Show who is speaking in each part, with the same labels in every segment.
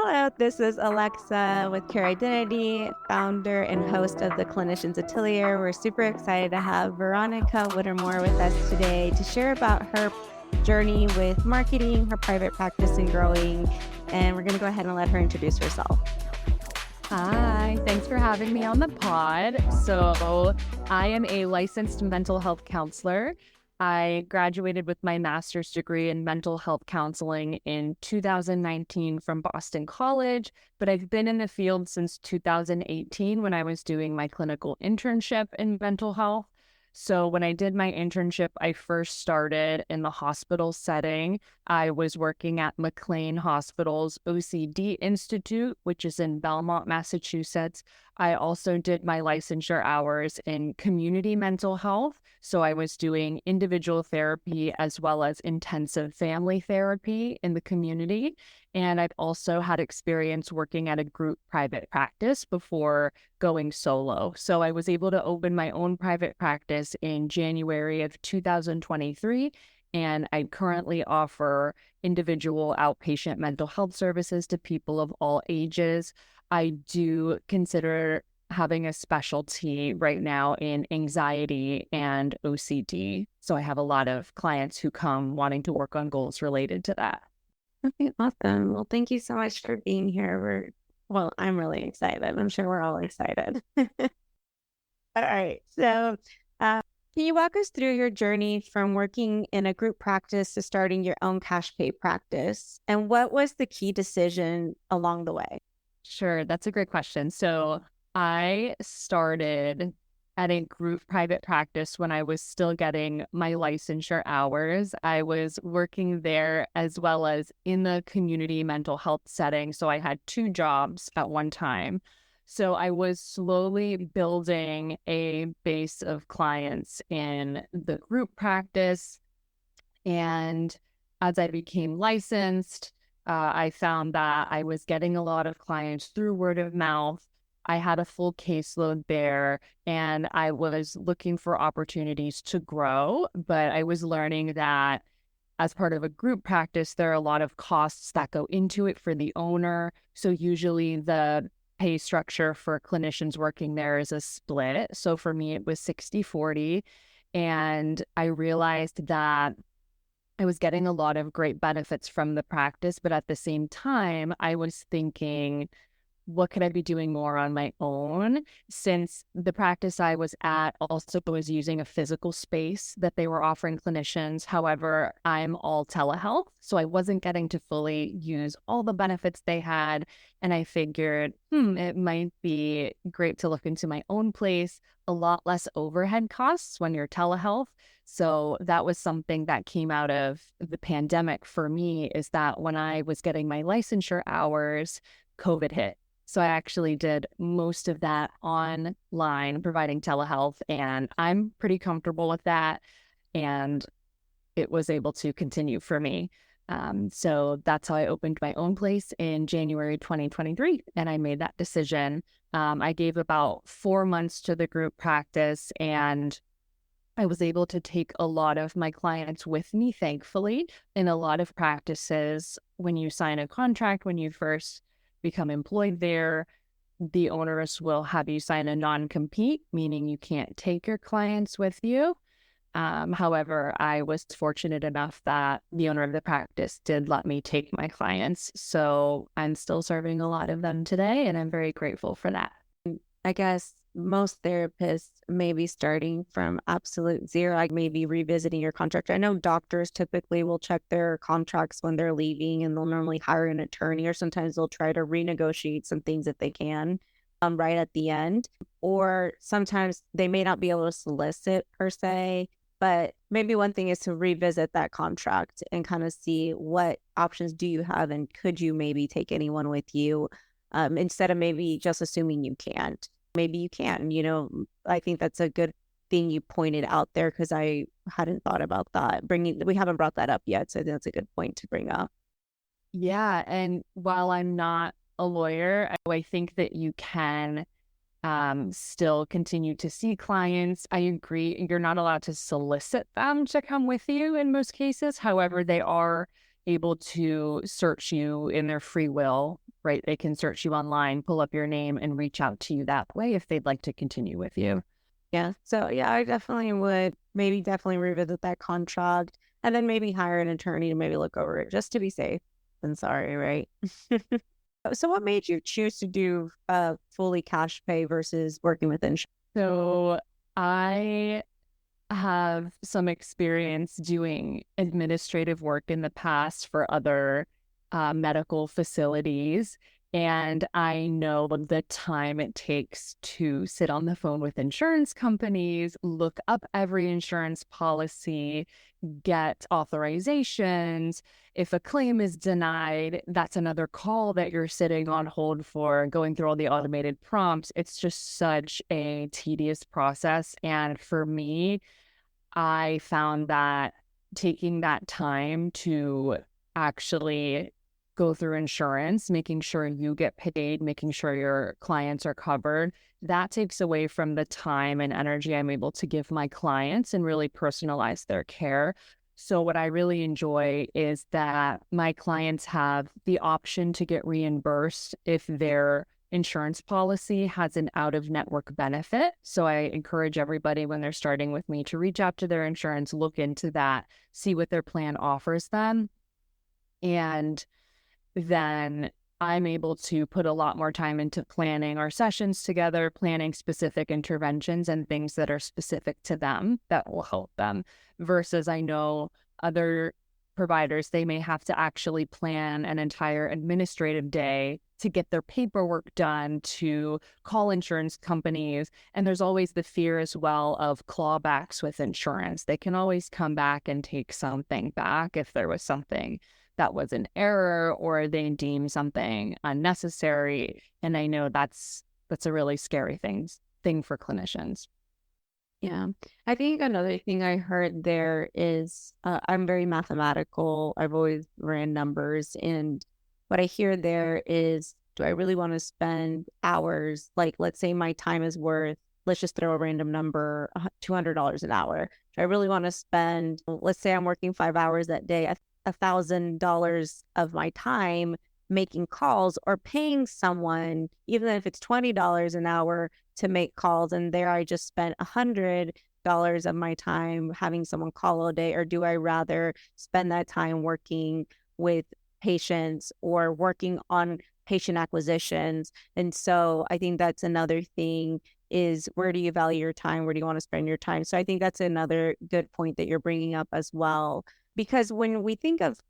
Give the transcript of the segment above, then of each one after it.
Speaker 1: Hello, this is Alexa with Care Identity, founder and host of the Clinicians Atelier. We're super excited to have Veronica Whitermore with us today to share about her journey with marketing, her private practice and growing. And we're going to go ahead and let her introduce herself.
Speaker 2: Hi, thanks for having me on the pod. So, I am a licensed mental health counselor. I graduated with my master's degree in mental health counseling in 2019 from Boston College, but I've been in the field since 2018 when I was doing my clinical internship in mental health. So, when I did my internship, I first started in the hospital setting. I was working at McLean Hospital's OCD Institute, which is in Belmont, Massachusetts. I also did my licensure hours in community mental health. So I was doing individual therapy as well as intensive family therapy in the community. And I've also had experience working at a group private practice before going solo. So I was able to open my own private practice in January of 2023. And I currently offer individual outpatient mental health services to people of all ages. I do consider having a specialty right now in anxiety and OCD. So I have a lot of clients who come wanting to work on goals related to that.
Speaker 1: Okay, awesome. Well, thank you so much for being here. I'm really excited. I'm sure we're all excited. All right. So, can you walk us through your journey from working in a group practice to starting your own cash pay practice? And what was the key decision along the way?
Speaker 2: Sure, that's a great question. So I started at a group private practice when I was still getting my licensure hours. I was working there as well as in the community mental health setting. So I had two jobs at one time. So I was slowly building a base of clients in the group practice. And as I became licensed, I found that I was getting a lot of clients through word of mouth. I had a full caseload there, and I was looking for opportunities to grow. But I was learning that as part of a group practice, there are a lot of costs that go into it for the owner. So usually the pay structure for clinicians working there is a split. So for me, it was 60-40. And I realized that I was getting a lot of great benefits from the practice, but at the same time, I was thinking, what could I be doing more on my own? Since the practice I was at also was using a physical space that they were offering clinicians. However, I'm all telehealth, so I wasn't getting to fully use all the benefits they had. And I figured, it might be great to look into my own place, a lot less overhead costs when you're telehealth. So that was something that came out of the pandemic for me, is that when I was getting my licensure hours, COVID hit. So I actually did most of that online, providing telehealth, and I'm pretty comfortable with that. And it was able to continue for me. So that's how I opened my own place in January 2023, and I made that decision. I gave about 4 months to the group practice, and I was able to take a lot of my clients with me, thankfully. In a lot of practices, when you sign a contract, when you first become employed there, the owners will have you sign a non-compete, meaning you can't take your clients with you. However, I was fortunate enough that the owner of the practice did let me take my clients. So I'm still serving a lot of them today, and I'm very grateful for that.
Speaker 1: I guess most therapists may be starting from absolute zero, like maybe revisiting your contract. I know doctors typically will check their contracts when they're leaving, and they'll normally hire an attorney, or sometimes they'll try to renegotiate some things if they can right at the end. Or sometimes they may not be able to solicit per se, but maybe one thing is to revisit that contract and kind of see what options do you have, and could you maybe take anyone with you instead of maybe just assuming you can't. Maybe you can, I think that's a good thing you pointed out there, because I hadn't thought about that. We haven't brought that up yet. So I think that's a good point to bring up.
Speaker 2: Yeah. And while I'm not a lawyer, I think that you can still continue to see clients. I agree. You're not allowed to solicit them to come with you in most cases. However, they are able to search you in their free will right? They can search you online, pull up your name, and reach out to you that way if they'd like to continue with you.
Speaker 1: Yeah. So yeah, I definitely would maybe definitely revisit that contract and then maybe hire an attorney to maybe look over it just to be safe and sorry, right? So what made you choose to do fully cash pay versus working with insurance?
Speaker 2: So I have some experience doing administrative work in the past for other medical facilities. And I know the time it takes to sit on the phone with insurance companies, look up every insurance policy, get authorizations. If a claim is denied, that's another call that you're sitting on hold for, going through all the automated prompts. It's just such a tedious process. And for me, I found that taking that time to actually go through insurance, making sure you get paid, making sure your clients are covered, that takes away from the time and energy I'm able to give my clients and really personalize their care. So what I really enjoy is that my clients have the option to get reimbursed if their insurance policy has an out-of-network benefit. So I encourage everybody when they're starting with me to reach out to their insurance, look into that, see what their plan offers them. And then I'm able to put a lot more time into planning our sessions together, planning specific interventions and things that are specific to them that will help them. Versus I know other providers, they may have to actually plan an entire administrative day to get their paperwork done, to call insurance companies. And there's always the fear as well of clawbacks with insurance. They can always come back and take something back if there was something that was an error or they deem something unnecessary. And I know that's a really scary thing for clinicians.
Speaker 1: Yeah. I think another thing I heard there is I'm very mathematical. I've always ran numbers. And what I hear there is, do I really want to spend hours? Like, let's say my time is worth, let's just throw a random number, $200 an hour. Do I really want to spend, let's say I'm working 5 hours that day, $1,000 of my time making calls or paying someone, even if it's $20 an hour to make calls, and there I just spent $100 of my time having someone call all day? Or do I rather spend that time working with patients or working on patient acquisitions? And so I think that's another thing, is where do you value your time? Where do you want to spend your time? So I think that's another good point that you're bringing up as well. Because when we think of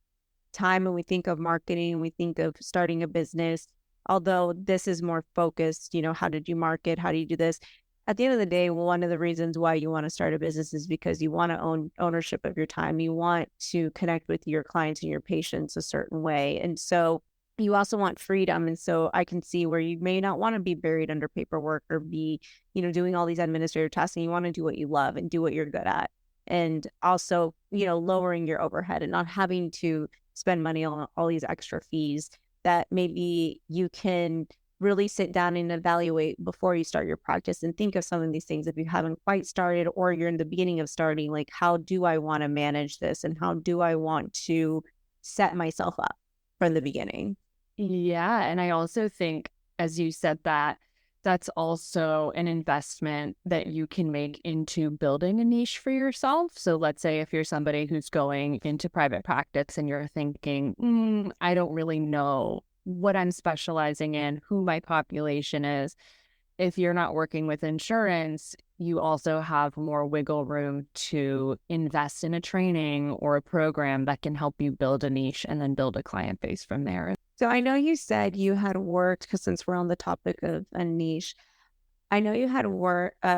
Speaker 1: time and we think of marketing and we think of starting a business, although this is more focused, how did you market? How do you do this? At the end of the day, one of the reasons why you want to start a business is because you want to own ownership of your time. You want to connect with your clients and your patients a certain way. And so you also want freedom. And so I can see where you may not want to be buried under paperwork or be, doing all these administrative tasks, and you want to do what you love and do what you're good at. And also, lowering your overhead and not having to spend money on all these extra fees that maybe you can really sit down and evaluate before you start your practice and think of some of these things. If you haven't quite started or you're in the beginning of starting, like, how do I want to manage this? And how do I want to set myself up from the beginning?
Speaker 2: Yeah. And I also think, as you said, that's also an investment that you can make into building a niche for yourself. So let's say if you're somebody who's going into private practice and you're thinking, I don't really know what I'm specializing in, who my population is. If you're not working with insurance, you also have more wiggle room to invest in a training or a program that can help you build a niche and then build a client base from there.
Speaker 1: So I know you said you had worked, because since we're on the topic of a niche, I know you had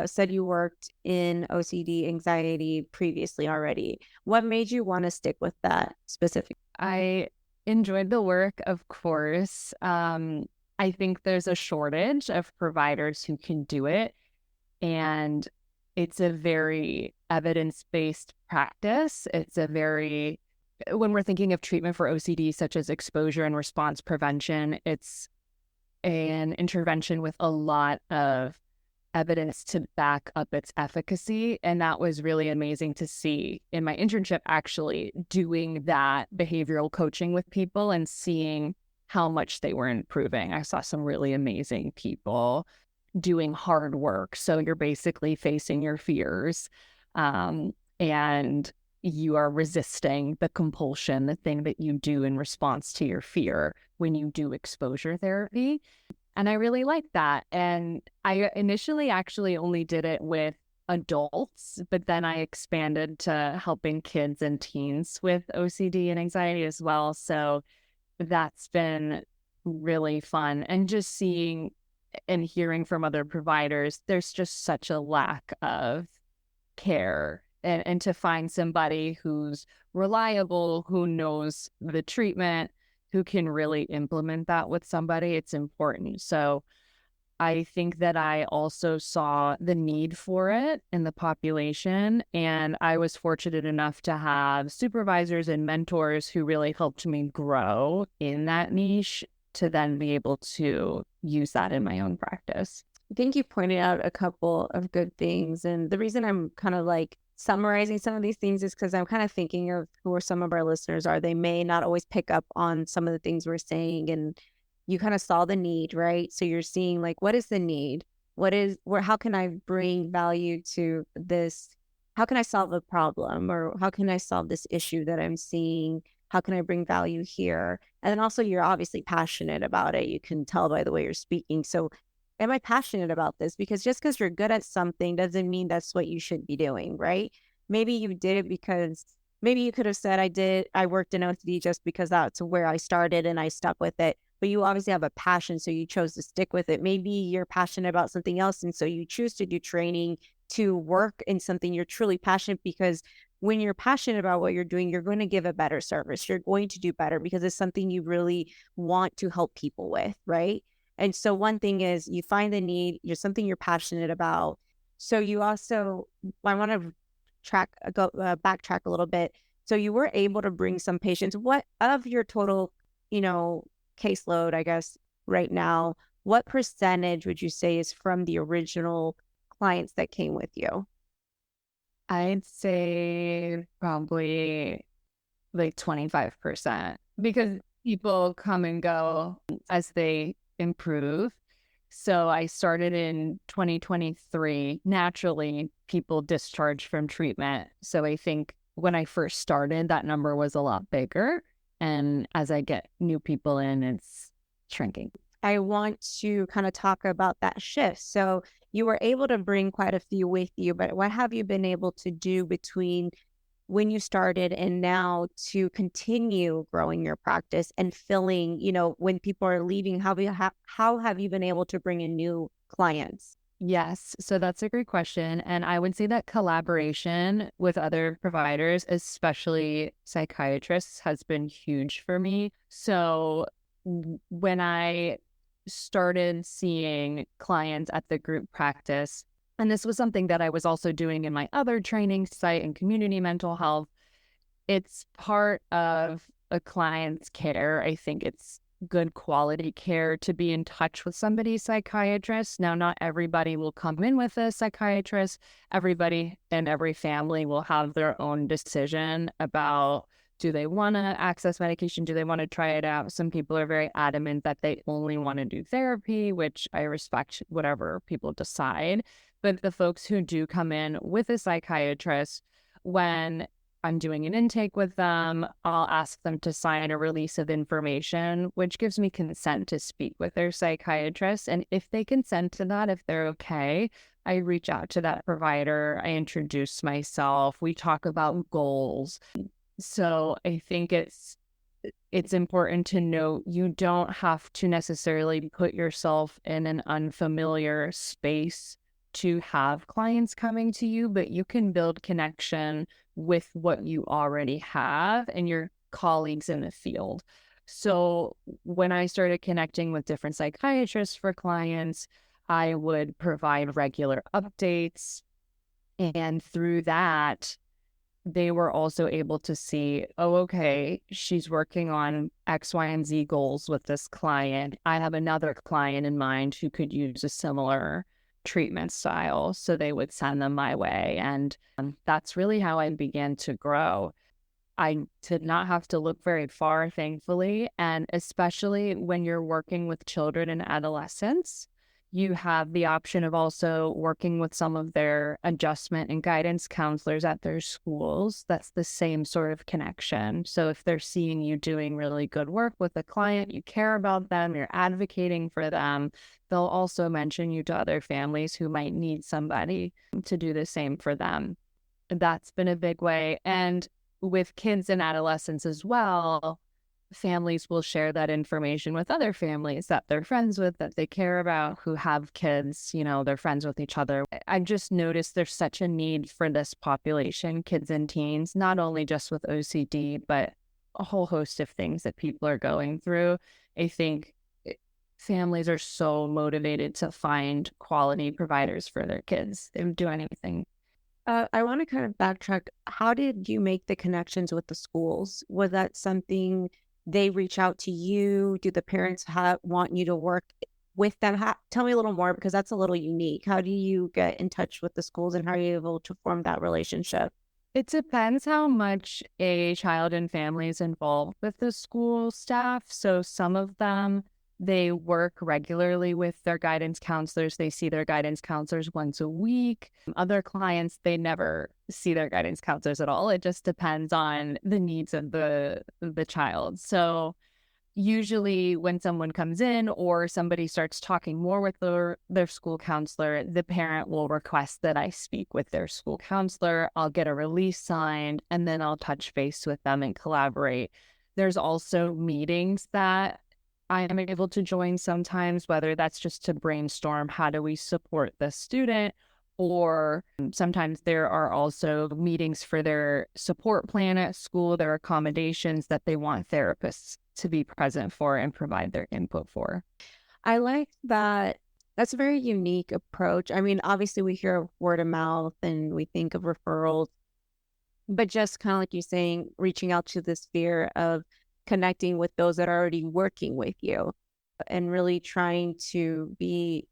Speaker 1: said you worked in OCD anxiety previously already. What made you want to stick with that specific?
Speaker 2: I enjoyed the work, of course. I think there's a shortage of providers who can do it. And it's a very evidence-based practice. When we're thinking of treatment for OCD, such as exposure and response prevention, it's an intervention with a lot of evidence to back up its efficacy. And that was really amazing to see in my internship, actually doing that behavioral coaching with people and seeing how much they were improving. I saw some really amazing people doing hard work. So you're basically facing your fears, and you are resisting the compulsion, the thing that you do in response to your fear when you do exposure therapy. And I really liked that. And I initially actually only did it with adults, but then I expanded to helping kids and teens with OCD and anxiety as well. So that's been really fun. And just seeing and hearing from other providers, there's just such a lack of care. And to find somebody who's reliable, who knows the treatment, who can really implement that with somebody, it's important. So I think that I also saw the need for it in the population. And I was fortunate enough to have supervisors and mentors who really helped me grow in that niche to then be able to use that in my own practice.
Speaker 1: I think you pointed out a couple of good things. And the reason I'm kind of like summarizing some of these things is because I'm kind of thinking of who are some of our listeners are. They may not always pick up on some of the things we're saying. And you kind of saw the need, right? So you're seeing like, what is the need? How can I bring value to this? How can I solve a problem? Or how can I solve this issue that I'm seeing? How can I bring value here? And then also you're obviously passionate about it. You can tell by the way you're speaking. So am I passionate about this? Because just because you're good at something doesn't mean that's what you should be doing, right? Maybe you did it because maybe you could have said, I worked in OCD just because that's where I started and I stuck with it. But you obviously have a passion, so you chose to stick with it. Maybe you're passionate about something else. And so you choose to do training to work in something you're truly passionate, because when you're passionate about what you're doing, you're going to give a better service. You're going to do better because it's something you really want to help people with, right? And so one thing is you find the need, you're something you're passionate about. So you also, I want to backtrack a little bit. So you were able to bring some patients. What of your total, caseload, I guess, right now, what percentage would you say is from the original clients that came with you?
Speaker 2: I'd say probably like 25% because people come and go as they improve. So I started in 2023. Naturally, people discharge from treatment. So I think when I first started, that number was a lot bigger. And as I get new people in, it's shrinking.
Speaker 1: I want to kind of talk about that shift. So you were able to bring quite a few with you, but what have you been able to do between when you started and now to continue growing your practice and filling, when people are leaving, how have you been able to bring in new clients?
Speaker 2: Yes, so that's a great question. And I would say that collaboration with other providers, especially psychiatrists, has been huge for me. So when I started seeing clients at the group practice, and this was something that I was also doing in my other training site in community mental health, it's part of a client's care. I think it's good quality care to be in touch with somebody's psychiatrist. Now, not everybody will come in with a psychiatrist. Everybody and every family will have their own decision about, do they want to access medication? Do they want to try it out? Some people are very adamant that they only want to do therapy, which I respect whatever people decide. But the folks who do come in with a psychiatrist, when I'm doing an intake with them, I'll ask them to sign a release of information, which gives me consent to speak with their psychiatrist. And if they consent to that, if they're okay, I reach out to that provider. I introduce myself. We talk about goals. So I think it's important to note you don't have to necessarily put yourself in an unfamiliar space to have clients coming to you, but you can build connection with what you already have and your colleagues in the field. So when I started connecting with different psychiatrists for clients, I would provide regular updates. And through that, they were also able to see, oh, okay, she's working on X, Y, and Z goals with this client. I have another client in mind who could use a similar treatment style. So they would send them my way. And that's really how I began to grow. I did not have to look very far, thankfully. And especially when you're working with children and adolescents, you have the option of also working with some of their adjustment and guidance counselors at their schools. That's the same sort of connection. So if they're seeing you doing really good work with a client, you care about them, you're advocating for them, they'll also mention you to other families who might need somebody to do the same for them. That's been a big way. And with kids and adolescents as well, families will share that information with other families that they're friends with, that they care about, who have kids, they're friends with each other. I've just noticed there's such a need for this population, kids and teens, not only just with OCD, but a whole host of things that people are going through. I think families are so motivated to find quality providers for their kids. They would do anything.
Speaker 1: I want to kind of backtrack. How did you make the connections with the schools? Was that something they reach out to you? Do the parents want you to work with them? Tell me a little more, because that's a little unique. How do you get in touch with the schools, and how are you able to form that relationship?
Speaker 2: It depends how much a child and family is involved with the school staff. So some of them, they work regularly with their guidance counselors. They see their guidance counselors once a week. Other clients, they never see their guidance counselors at all. It just depends on the needs of the child. So usually when someone comes in or somebody starts talking more with their school counselor, the parent will request that I speak with their school counselor. I'll get a release signed, and then I'll touch base with them and collaborate. There's also meetings that I am able to join sometimes, whether that's just to brainstorm how do we support the student, or sometimes there are also meetings for their support plan at school, their accommodations that they want therapists to be present for and provide their input for.
Speaker 1: I like that. That's a very unique approach. I mean, obviously we hear of word of mouth and we think of referrals, but just kind of like you saying, reaching out to the sphere of connecting with those that are already working with you and really trying to be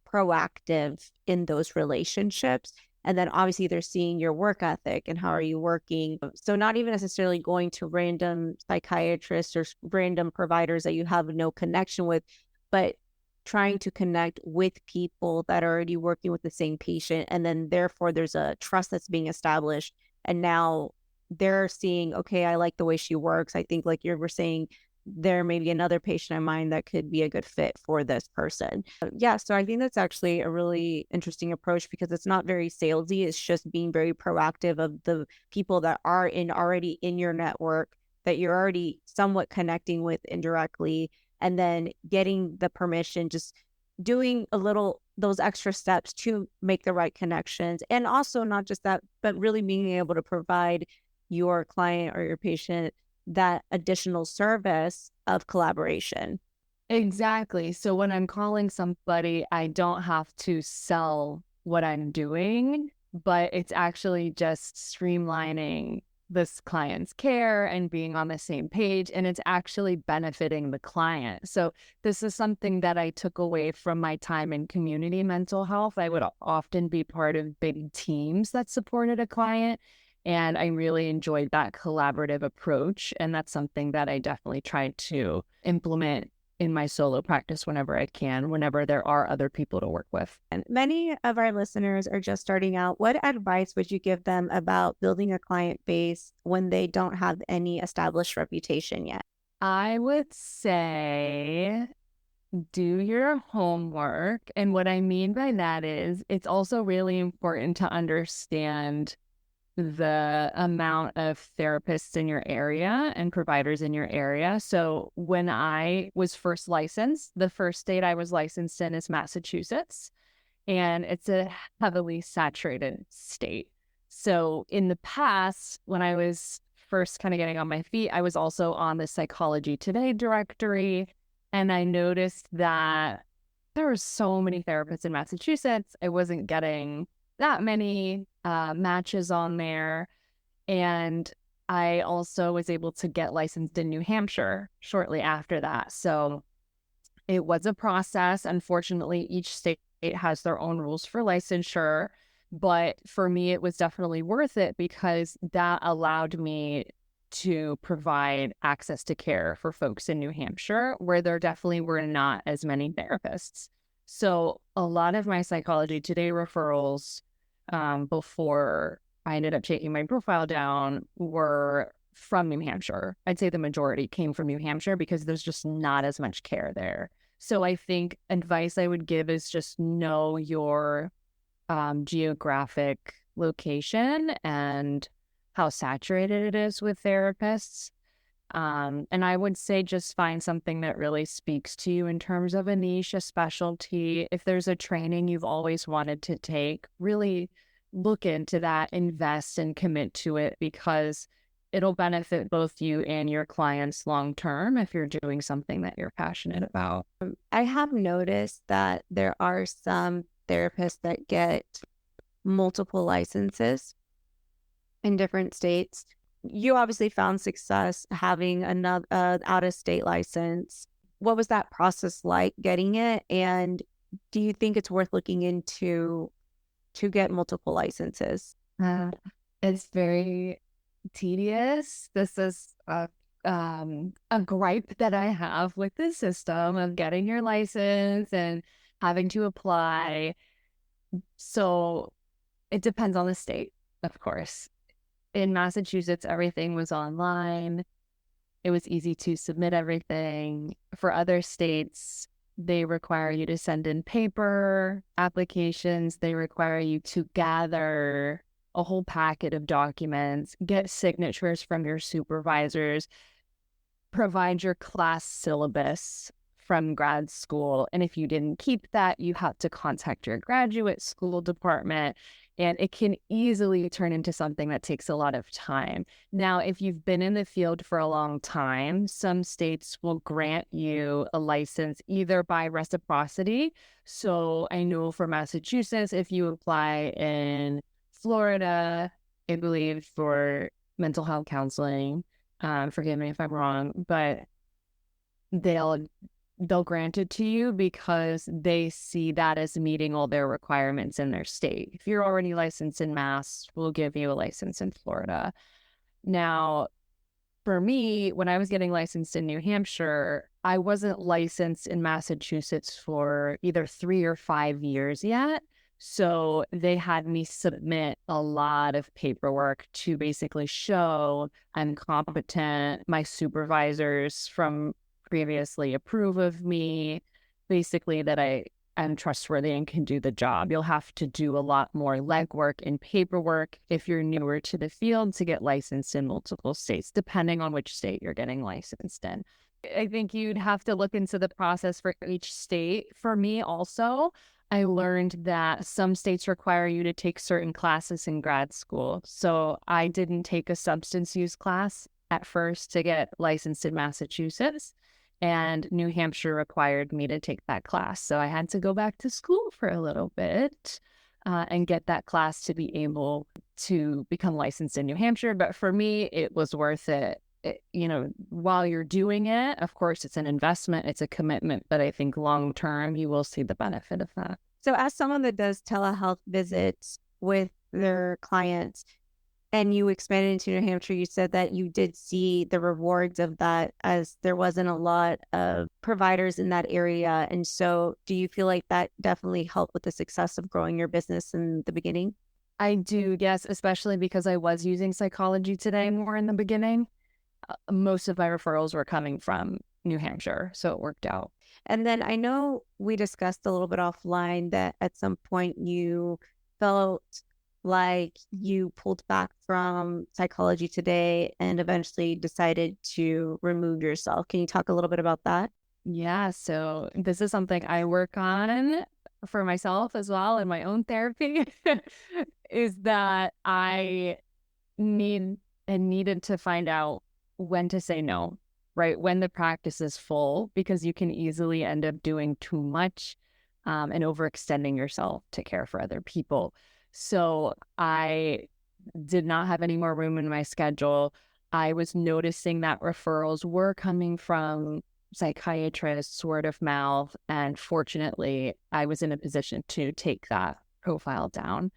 Speaker 1: proactive in those relationships. And then obviously they're seeing your work ethic and how are you working. So not even necessarily going to random psychiatrists or random providers that you have no connection with, but trying to connect with people that are already working with the same patient. And then therefore there's a trust that's being established. And now they're seeing, okay, I like the way she works. I think like you were saying, there may be another patient of mine that could be a good fit for this person. Yeah, so I think that's actually a really interesting approach, because it's not very salesy. It's just being very proactive of the people that are already in your network that you're already somewhat connecting with indirectly, and then getting the permission, just doing a little those extra steps to make the right connections. And also not just that, but really being able to provide your client or your patient that additional service of collaboration.
Speaker 2: Exactly. So when I'm calling somebody, I don't have to sell what I'm doing, but it's actually just streamlining this client's care and being on the same page, and it's actually benefiting the client. So this is something that I took away from my time in community mental health. I would often be part of big teams that supported a client, and I really enjoyed that collaborative approach. And that's something that I definitely try to implement in my solo practice whenever I can, whenever there are other people to work with.
Speaker 1: And many of our listeners are just starting out. What advice would you give them about building a client base when they don't have any established reputation yet?
Speaker 2: I would say do your homework. And what I mean by that is it's also really important to understand the amount of therapists in your area and providers in your area. So when I was first licensed, the first state I was licensed in is Massachusetts, and it's a heavily saturated state. So in the past, when I was first kind of getting on my feet, I was also on the Psychology Today directory, and I noticed that there were so many therapists in Massachusetts. I wasn't getting that many matches on there. And I also was able to get licensed in New Hampshire shortly after that. So it was a process. Unfortunately, each state has their own rules for licensure. But for me, it was definitely worth it because that allowed me to provide access to care for folks in New Hampshire, where there definitely were not as many therapists. So a lot of my Psychology Today referrals, before I ended up taking my profile down, were from New Hampshire. I'd say the majority came from New Hampshire because there's just not as much care there. So I think advice I would give is just know your geographic location and how saturated it is with therapists. And I would say just find something that really speaks to you in terms of a niche, a specialty. If there's a training you've always wanted to take, really look into that, invest and commit to it, because it'll benefit both you and your clients long term if you're doing something that you're passionate about.
Speaker 1: I have noticed that there are some therapists that get multiple licenses in different states. You obviously found success having another out-of-state license. What was that process like getting it? And do you think it's worth looking into to get multiple licenses?
Speaker 2: It's very tedious. This is a gripe that I have with the system of getting your license and having to apply. So it depends on the state, of course. In Massachusetts, everything was online. It was easy to submit everything. For other states, they require you to send in paper applications. They require you to gather a whole packet of documents, get signatures from your supervisors, provide your class syllabus from grad school. And if you didn't keep that, you have to contact your graduate school department. And it can easily turn into something that takes a lot of time. Now, if you've been in the field for a long time, some states will grant you a license either by reciprocity. So I know for Massachusetts, if you apply in Florida, I believe for mental health counseling, forgive me if I'm wrong, but they'll grant it to you because they see that as meeting all their requirements in their state. If you're already licensed in Mass, we'll give you a license in Florida. Now, for me, when I was getting licensed in New Hampshire, I wasn't licensed in Massachusetts for either 3 or 5 years yet. So they had me submit a lot of paperwork to basically show I'm competent. My supervisors from previously approve of me, basically that I'm trustworthy and can do the job. You'll have to do a lot more legwork and paperwork if you're newer to the field to get licensed in multiple states, depending on which state you're getting licensed in. I think you'd have to look into the process for each state. For me also, I learned that some states require you to take certain classes in grad school. So I didn't take a substance use class at first to get licensed in Massachusetts. And New Hampshire required me to take that class. So I had to go back to school for a little bit and get that class to be able to become licensed in New Hampshire. But for me, it was worth it. While you're doing it, of course, it's an investment, it's a commitment, but I think long term, you will see the benefit of that.
Speaker 1: So as someone that does telehealth visits with their clients, and you expanded into New Hampshire, you said that you did see the rewards of that as there wasn't a lot of providers in that area. And so do you feel like that definitely helped with the success of growing your business in the beginning?
Speaker 2: I do, yes, especially because I was using Psychology Today more in the beginning. Most of my referrals were coming from New Hampshire, so it worked out.
Speaker 1: And then I know we discussed a little bit offline that at some point you felt like you pulled back from Psychology Today and eventually decided to remove yourself. Can you talk a little bit about that?
Speaker 2: Yeah, so this is something I work on for myself as well in my own therapy, is that I needed to find out when to say no, right? When the practice is full, because you can easily end up doing too much and overextending yourself to care for other people. So I did not have any more room in my schedule. I was noticing that referrals were coming from psychiatrists, word of mouth, and fortunately, I was in a position to take that profile down.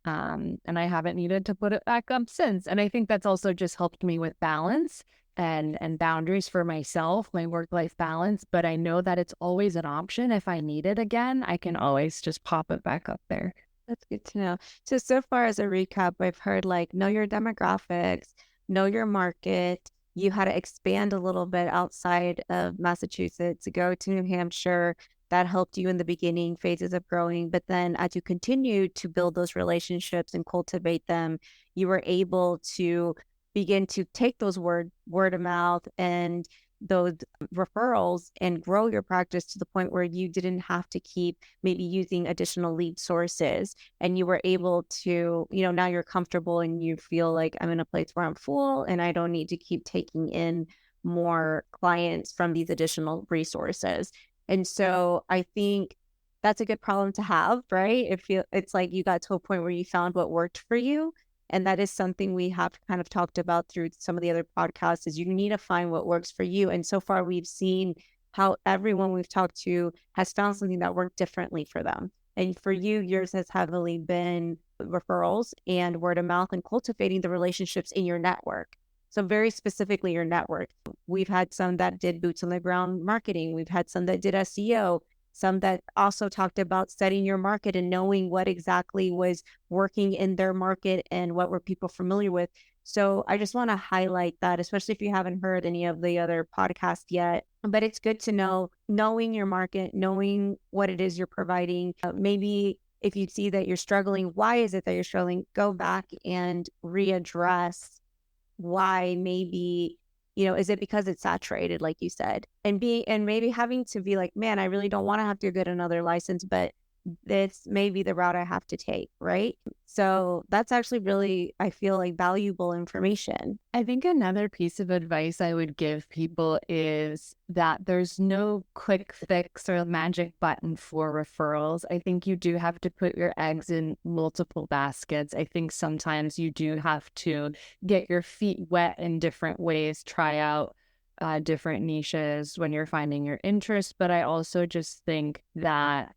Speaker 2: And I haven't needed to put it back up since. And I think that's also just helped me with balance and boundaries for myself, my work-life balance. But I know that it's always an option. If I need it again, I can always just pop it back up there.
Speaker 1: That's good to know. So far as a recap, I've heard like know your demographics, know your market. You had to expand a little bit outside of Massachusetts, go to New Hampshire. That helped you in the beginning phases of growing. But then as you continue to build those relationships and cultivate them, you were able to begin to take those word of mouth and those referrals and grow your practice to the point where you didn't have to keep maybe using additional lead sources, and you were able to, now you're comfortable and you feel like I'm in a place where I'm full and I don't need to keep taking in more clients from these additional resources. And so I think that's a good problem to have, right? It's like you got to a point where you found what worked for you. And that is something we have kind of talked about through some of the other podcasts is you need to find what works for you. And so far we've seen how everyone we've talked to has found something that worked differently for them. And for you, yours has heavily been referrals and word of mouth and cultivating the relationships in your network. So very specifically your network. We've had some that did boots on the ground marketing. We've had some that did SEO, some that also talked about studying your market and knowing what exactly was working in their market and what were people familiar with. So I just want to highlight that, especially if you haven't heard any of the other podcasts yet. But it's good to know, knowing your market, knowing what it is you're providing. Maybe if you see that you're struggling, why is it that you're struggling? Go back and readdress why maybe, is it because it's saturated, like you said, and maybe having to be like, man, I really don't want to have to get another license, but this may be the route I have to take. Right. So that's actually really, I feel like, valuable information.
Speaker 2: I think another piece of advice I would give people is that there's no quick fix or magic button for referrals. I think you do have to put your eggs in multiple baskets. I think sometimes you do have to get your feet wet in different ways, try out different niches when you're finding your interest. But I also just think that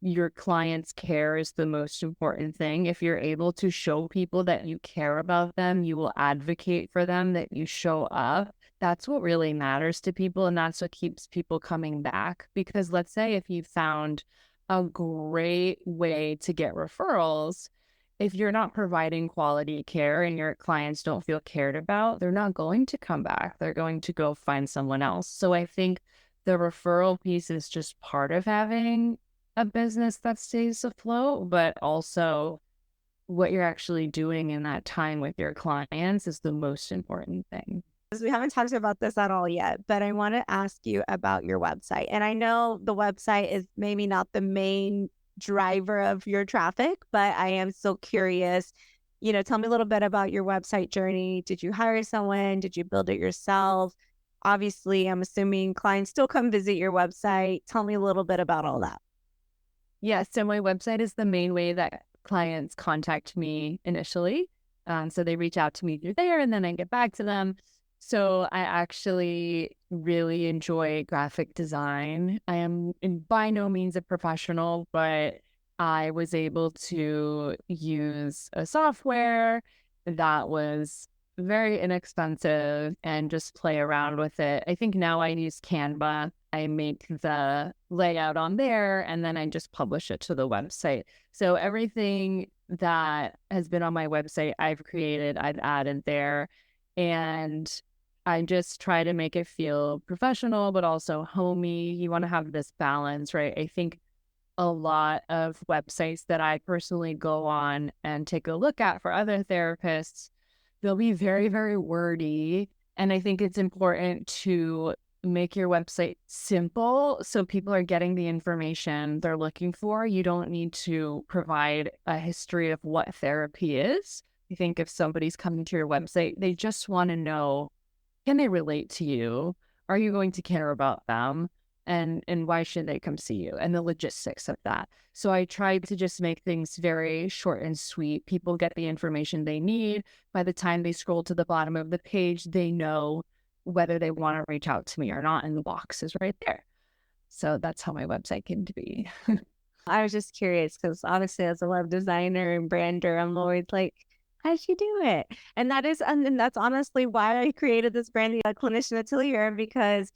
Speaker 2: your clients' care is the most important thing. If you're able to show people that you care about them, you will advocate for them, that you show up. That's what really matters to people. And that's what keeps people coming back. Because let's say if you found a great way to get referrals, if you're not providing quality care and your clients don't feel cared about, they're not going to come back. They're going to go find someone else. So I think the referral piece is just part of having a business that stays afloat, but also what you're actually doing in that time with your clients is the most important thing.
Speaker 1: We haven't talked about this at all yet, but I want to ask you about your website. And I know the website is maybe not the main driver of your traffic, but I am so curious. Tell me a little bit about your website journey. Did you hire someone? Did you build it yourself? Obviously, I'm assuming clients still come visit your website. Tell me a little bit about all that.
Speaker 2: Yeah, so my website is the main way that clients contact me initially. So they reach out to me through there and then I get back to them. So I actually really enjoy graphic design. I am by no means a professional, but I was able to use a software that was very inexpensive and just play around with it. I think now I use Canva. I make the layout on there and then I just publish it to the website. So everything that has been on my website, I've created, I've added there. And I just try to make it feel professional, but also homey. You want to have this balance, right? I think a lot of websites that I personally go on and take a look at for other therapists, they'll be very, very wordy. And I think it's important to make your website simple so people are getting the information they're looking for. You don't need to provide a history of what therapy is. I think if somebody's coming to your website, they just want to know, can they relate to you? Are you going to care about them? And why should they come see you? And the logistics of that. So I tried to just make things very short and sweet. People get the information they need. By the time they scroll to the bottom of the page, they know whether they want to reach out to me or not, and the box is right there. So that's how my website came to be.
Speaker 1: I was just curious because obviously as a web designer and brander, I'm always like, how'd you do it? And that's honestly why I created this brand, the Clinician Atelier, because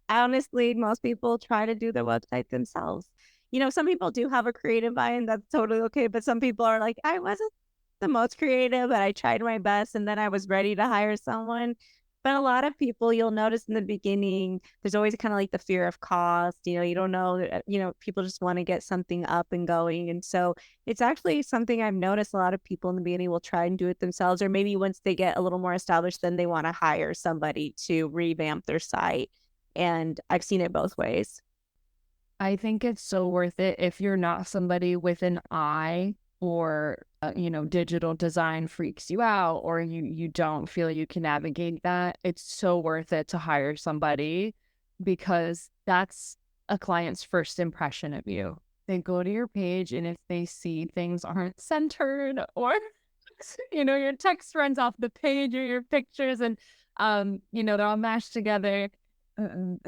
Speaker 1: honestly, most people try to do the website themselves. Some people do have a creative eye, and that's totally okay. But some people are like, I wasn't the most creative, but I tried my best, and then I was ready to hire someone. But a lot of people, you'll notice in the beginning, there's always kind of like the fear of cost. You don't know, people just want to get something up and going. And so it's actually something I've noticed a lot of people in the beginning will try and do it themselves, or maybe once they get a little more established, then they want to hire somebody to revamp their site. And I've seen it both ways.
Speaker 2: I think it's so worth it if you're not somebody with an eye or, digital design freaks you out or you don't feel you can navigate that. It's so worth it to hire somebody because that's a client's first impression of you. They go to your page and if they see things aren't centered or, your text runs off the page or your pictures and, they're all mashed together,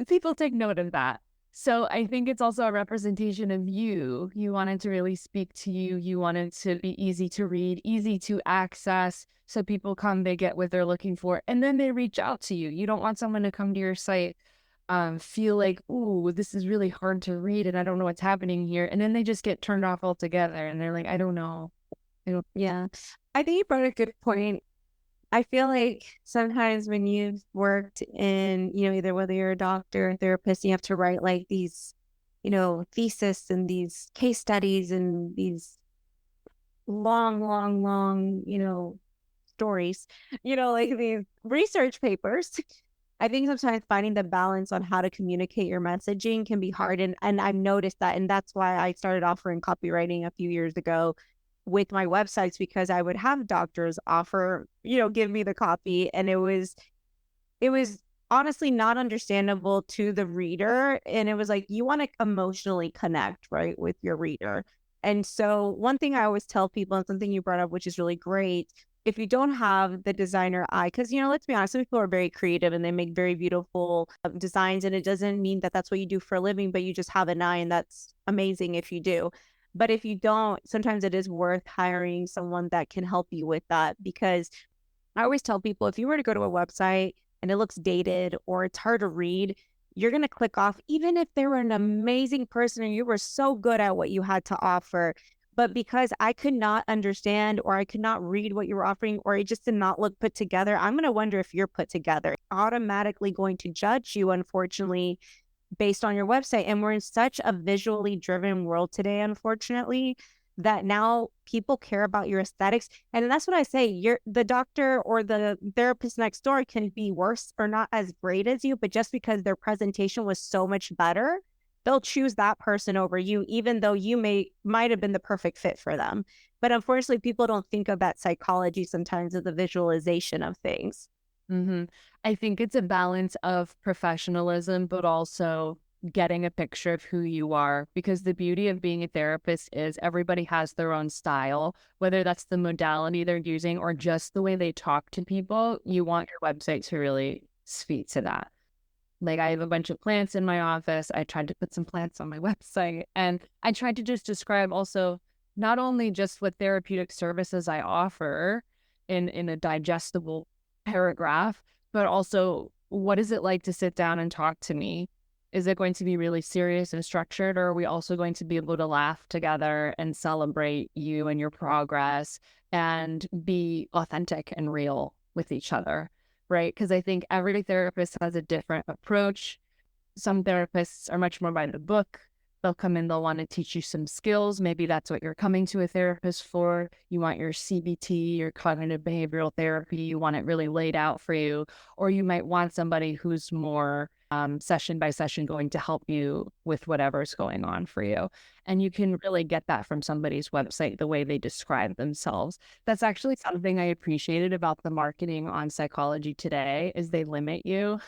Speaker 2: people take note of that. So I think it's also a representation of you. You want it to really speak to you. You want it to be easy to read, easy to access. So people come, they get what they're looking for, and then they reach out to you. You don't want someone to come to your site, feel like, ooh, this is really hard to read and I don't know what's happening here. And then they just get turned off altogether and they're like, I don't know.
Speaker 1: Yeah. I think you brought a good point. I feel like sometimes when you've worked in, either whether you're a doctor or therapist, you have to write like these, thesis and these case studies and these long, long, long, stories, like these research papers. I think sometimes finding the balance on how to communicate your messaging can be hard. And I've noticed that. And that's why I started offering copywriting a few years ago with my websites, because I would have doctors offer, give me the copy. And it was honestly not understandable to the reader. And it was like, you want to emotionally connect, right, with your reader. And so one thing I always tell people, and something you brought up, which is really great, if you don't have the designer eye, because, let's be honest, some people are very creative and they make very beautiful designs. And it doesn't mean that that's what you do for a living, but you just have an eye, and that's amazing if you do. But if you don't, sometimes it is worth hiring someone that can help you with that. Because I always tell people, if you were to go to a website and it looks dated or it's hard to read, you're going to click off, even if they were an amazing person and you were so good at what you had to offer. But because I could not understand or I could not read what you were offering, or it just did not look put together, I'm going to wonder if you're put together. Automatically going to judge you, unfortunately, based on your website. And we're in such a visually driven world today, unfortunately, that now people care about your aesthetics. And that's what I say. The doctor or the therapist next door can be worse or not as great as you, but just because their presentation was so much better, they'll choose that person over you, even though you might have been the perfect fit for them. But unfortunately, people don't think of that psychology sometimes of the visualization of things.
Speaker 2: Mm-hmm. I think it's a balance of professionalism, but also getting a picture of who you are. Because the beauty of being a therapist is everybody has their own style, whether that's the modality they're using or just the way they talk to people. You want your website to really speak to that. Like I have a bunch of plants in my office. I tried to put some plants on my website, and I tried to just describe also not only just what therapeutic services I offer in a digestible paragraph, but also what is it like to sit down and talk to me? Is it going to be really serious and structured, or are we also going to be able to laugh together and celebrate you and your progress and be authentic and real with each other? Right? Because I think every therapist has a different approach. Some therapists are much more by the book. They'll come in, they'll want to teach you some skills. Maybe that's what you're coming to a therapist for. You want your CBT, your cognitive behavioral therapy. You want it really laid out for you. Or you might want somebody who's more session by session going to help you with whatever's going on for you. And you can really get that from somebody's website, the way they describe themselves. That's actually something I appreciated about the marketing on Psychology Today is they limit you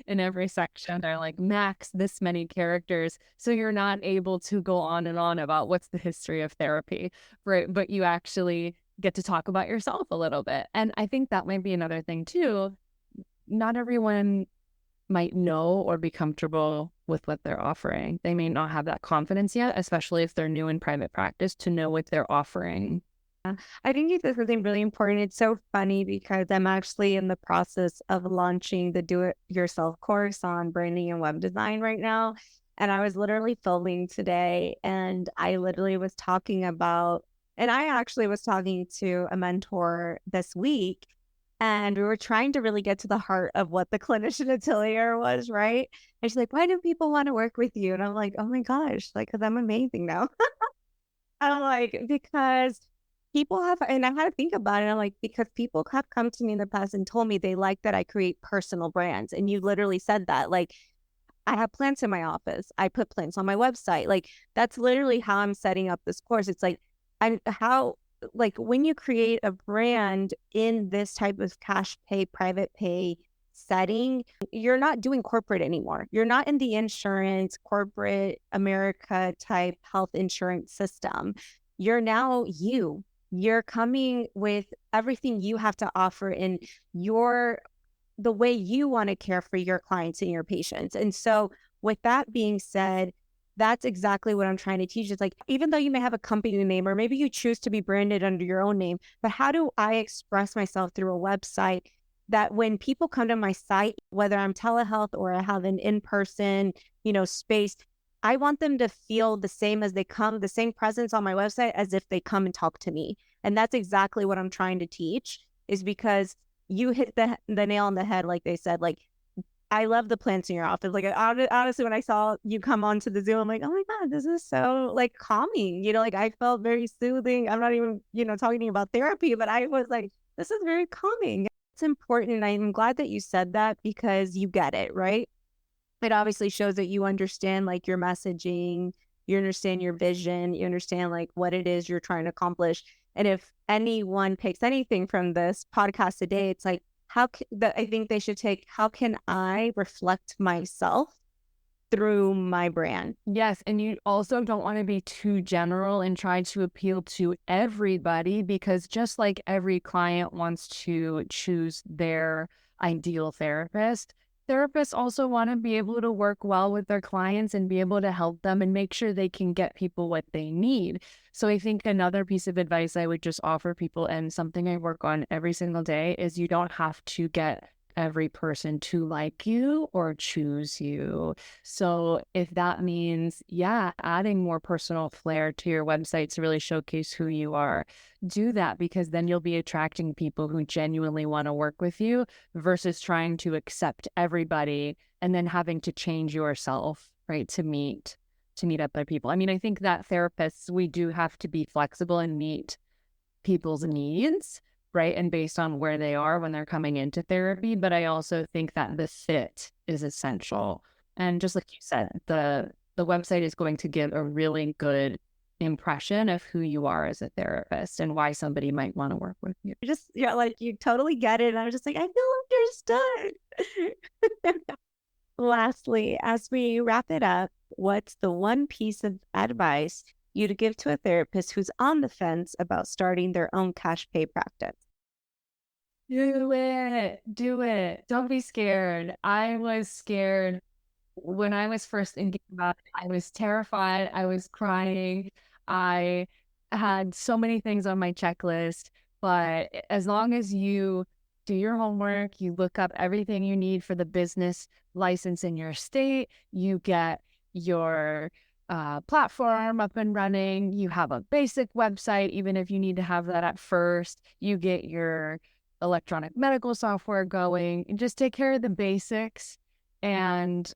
Speaker 2: in every section. They're like max this many characters. So you're not able to go on and on about what's the history of therapy, right? But you actually get to talk about yourself a little bit. And I think that might be another thing too. Not everyone might know or be comfortable with what they're offering. They may not have that confidence yet, especially if they're new in private practice, to know what they're offering.
Speaker 1: I think you said something really important. It's so funny because I'm actually in the process of launching the do it yourself course on branding and web design right now. And I was literally filming today and I literally was talking about, and I actually was talking to a mentor this week and we were trying to really get to the heart of what the clinician atelier was, right? And she's like, why do people want to work with you? And I'm like, oh my gosh, like, because I'm amazing now. I'm like, because people have, and I had to think about it. I'm like, because people have come to me in the past and told me they like that I create personal brands. And you literally said that. Like, I have plants in my office. I put plants on my website. Like, that's literally how I'm setting up this course. It's like, like, when you create a brand in this type of cash pay, private pay setting, you're not doing corporate anymore. You're not in the insurance, corporate America type health insurance system. You're now you. You're coming with everything you have to offer in the way you want to care for your clients and your patients. And so, with that being said, that's exactly what I'm trying to teach. It's like, even though you may have a company name, or maybe you choose to be branded under your own name, but how do I express myself through a website that when people come to my site, whether I'm telehealth or I have an in-person, space, I want them to feel the same as they come, the same presence on my website as if they come and talk to me. And that's exactly what I'm trying to teach, is because you hit the nail on the head, like they said. Like, I love the plants in your office. Like, honestly, when I saw you come onto the Zoom, I'm like, oh my God, this is so like calming. Like, I felt very soothing. I'm not even, talking to you about therapy, but I was like, this is very calming. It's important. And I'm glad that you said that because you get it, right? It obviously shows that you understand like your messaging, you understand your vision, you understand like what it is you're trying to accomplish. And if anyone takes anything from this podcast today, it's like, I think they should take, how can I reflect myself through my brand?
Speaker 2: Yes, and you also don't want to be too general and try to appeal to everybody, because just like every client wants to choose their ideal therapist, therapists also want to be able to work well with their clients and be able to help them and make sure they can get people what they need. So I think another piece of advice I would just offer people, and something I work on every single day, is you don't have to get every person to like you or choose you. So if that means, adding more personal flair to your website to really showcase who you are, do that, because then you'll be attracting people who genuinely want to work with you versus trying to accept everybody and then having to change yourself, right, to meet other people. I mean, I think that therapists, we do have to be flexible and meet people's needs, right? And based on where they are when they're coming into therapy. But I also think that the fit is essential. And just like you said, the website is going to give a really good impression of who you are as a therapist and why somebody might want to work with you.
Speaker 1: Like, you totally get it. And I was just like, I feel understood. Lastly, as we wrap it up, what's the one piece of advice you'd give to a therapist who's on the fence about starting their own cash pay practice?
Speaker 2: Do it. Do it. Don't be scared. I was scared when I was first thinking about it. I was terrified. I was crying. I had so many things on my checklist. But as long as you do your homework, you look up everything you need for the business license in your state, you get your platform up and running, you have a basic website, even if you need to have that at first, you get your electronic medical software going, and just take care of the basics. And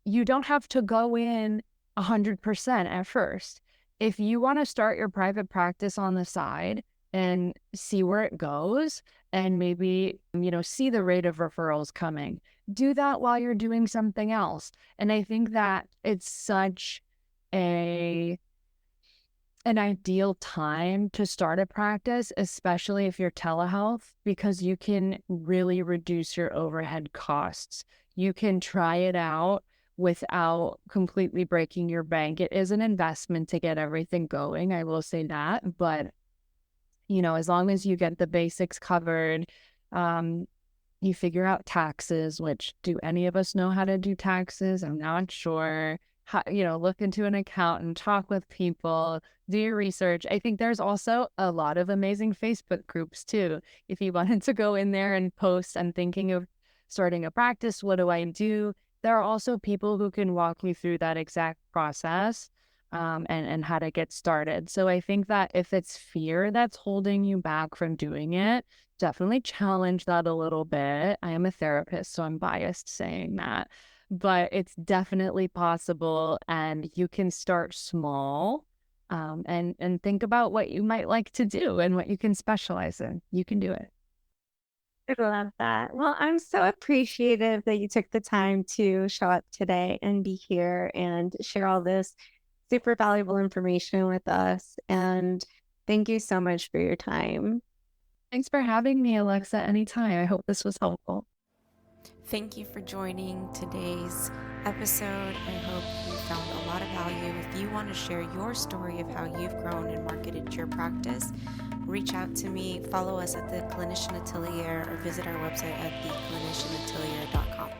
Speaker 2: you don't have to go in 100% at first. If you want to start your private practice on the side and see where it goes, and maybe, see the rate of referrals coming, do that while you're doing something else. And I think that it's such an ideal time to start a practice, especially if you're telehealth, because you can really reduce your overhead costs. You can try it out without completely breaking your bank. It is an investment to get everything going, I will say that. But, as long as you get the basics covered, You figure out taxes, which do any of us know how to do taxes? I'm not sure. How, look into an accountant, talk with people, do your research. I think there's also a lot of amazing Facebook groups too. If you wanted to go in there and post, I'm thinking of starting a practice, what do I do? There are also people who can walk you through that exact process, and how to get started. So I think that if it's fear that's holding you back from doing it, definitely challenge that a little bit. I am a therapist, so I'm biased saying that, but it's definitely possible, and you can start small, and think about what you might like to do and what you can specialize in. You can do it.
Speaker 1: I love that. Well, I'm so appreciative that you took the time to show up today and be here and share all this super valuable information with us. And thank you so much for your time.
Speaker 2: Thanks for having me, Alexa, anytime. I hope this was helpful.
Speaker 3: Thank you for joining today's episode. I hope you found a lot of value. If you want to share your story of how you've grown and marketed your practice, reach out to me, follow us at the Clinician Atelier, or visit our website at theclinicianatelier.com.